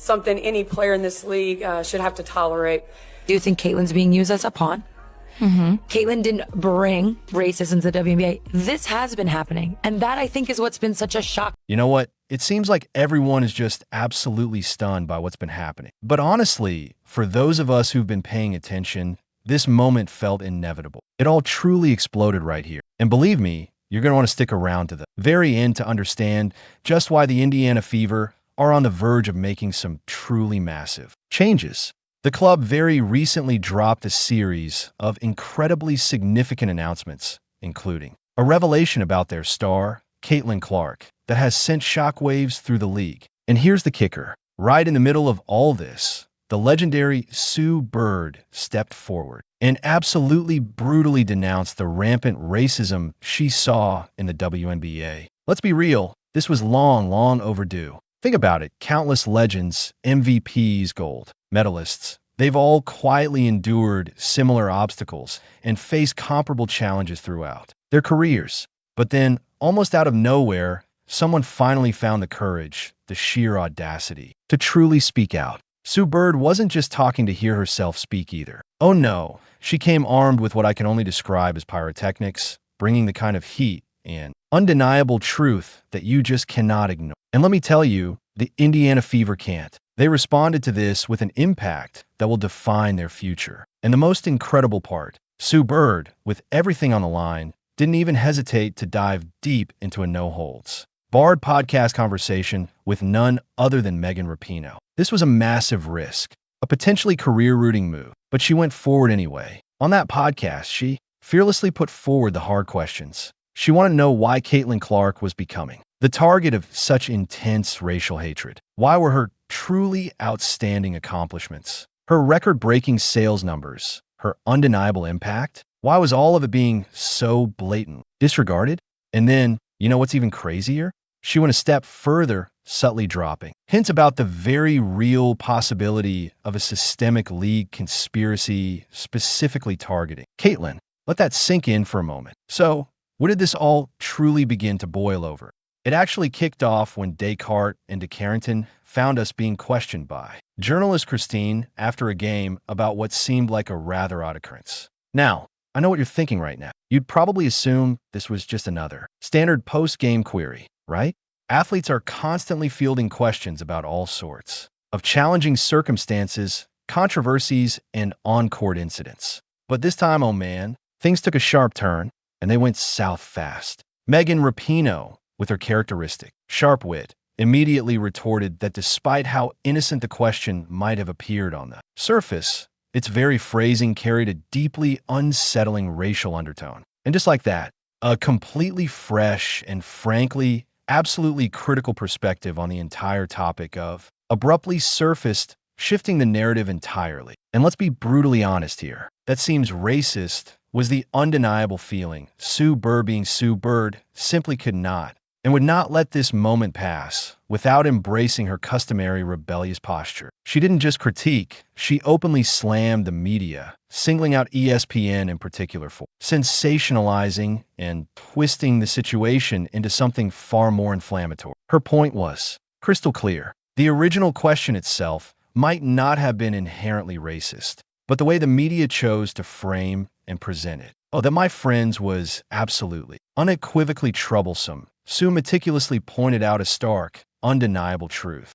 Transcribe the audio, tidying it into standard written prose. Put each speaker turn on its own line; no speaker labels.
something any player in this league should have to tolerate.
Do you think Caitlin's being used as a pawn? Caitlin didn't bring racism to the WNBA. This has been happening. And that, I think, is what's been such a shock.
You know what? It seems like everyone is just absolutely stunned by what's been happening. But honestly, for those of us who've been paying attention, this moment felt inevitable. It all truly exploded right here. And believe me, you're going to want to stick around to the very end to understand just why the Indiana Fever are on the verge of making some truly massive changes. The club very recently dropped a series of incredibly significant announcements, including a revelation about their star, Caitlin Clark, that has sent shockwaves through the league. And here's the kicker. Right in the middle of all this, the legendary Sue Bird stepped forward and absolutely brutally denounced the rampant racism she saw in the WNBA. Let's be real, this was long overdue. Think about it, countless legends, MVPs, gold medalists, they've all quietly endured similar obstacles and faced comparable challenges throughout their careers. But then, almost out of nowhere, someone finally found the courage, the sheer audacity, to truly speak out. Sue Bird wasn't just talking to hear herself speak either. Oh no, she came armed with what I can only describe as pyrotechnics, bringing the kind of heat and undeniable truth that you just cannot ignore. And let me tell you, the Indiana Fever can't. They responded to this with an impact that will define their future. And the most incredible part, Sue Bird, with everything on the line, didn't even hesitate to dive deep into a no-holds-barred podcast conversation with none other than Megan Rapinoe. This was a massive risk, a potentially career-rooting move, but she went forward anyway. On that podcast, she fearlessly put forward the hard questions. She wanted to know why Caitlin Clark was becoming the target of such intense racial hatred. Why were her truly outstanding accomplishments, her record-breaking sales numbers, her undeniable impact, why was all of it being so blatant, disregarded? And then, you know what's even crazier? She went a step further, subtly dropping hints about the very real possibility of a systemic league conspiracy specifically targeting Caitlin. Let that sink in for a moment. So, where did this all truly begin to boil over? It actually kicked off when Descartes and DeCarrington found us being questioned by journalist Christine after a game about what seemed like a rather odd occurrence. Now, I know what you're thinking right now. You'd probably assume this was just another standard post-game query, right? Athletes are constantly fielding questions about all sorts of challenging circumstances, controversies, and on-court incidents. But this time, oh man, things took a sharp turn, and they went south fast. Megan Rapinoe, with her characteristic sharp wit, immediately retorted that despite how innocent the question might have appeared on the surface, its very phrasing carried a deeply unsettling racial undertone. And just like that, a completely fresh and frankly, absolutely critical perspective on the entire topic of abruptly surfaced, shifting the narrative entirely. And let's be brutally honest here. That seems racist was the undeniable feeling. Sue Bird being Sue Bird simply could not and would not let this moment pass without embracing her customary rebellious posture. She didn't just critique, she openly slammed the media, singling out ESPN in particular for sensationalizing and twisting the situation into something far more inflammatory. Her point was crystal clear. The original question itself might not have been inherently racist, but the way the media chose to frame and present it, oh, that, my friends, was absolutely, unequivocally troublesome. Sue meticulously pointed out a stark, undeniable truth.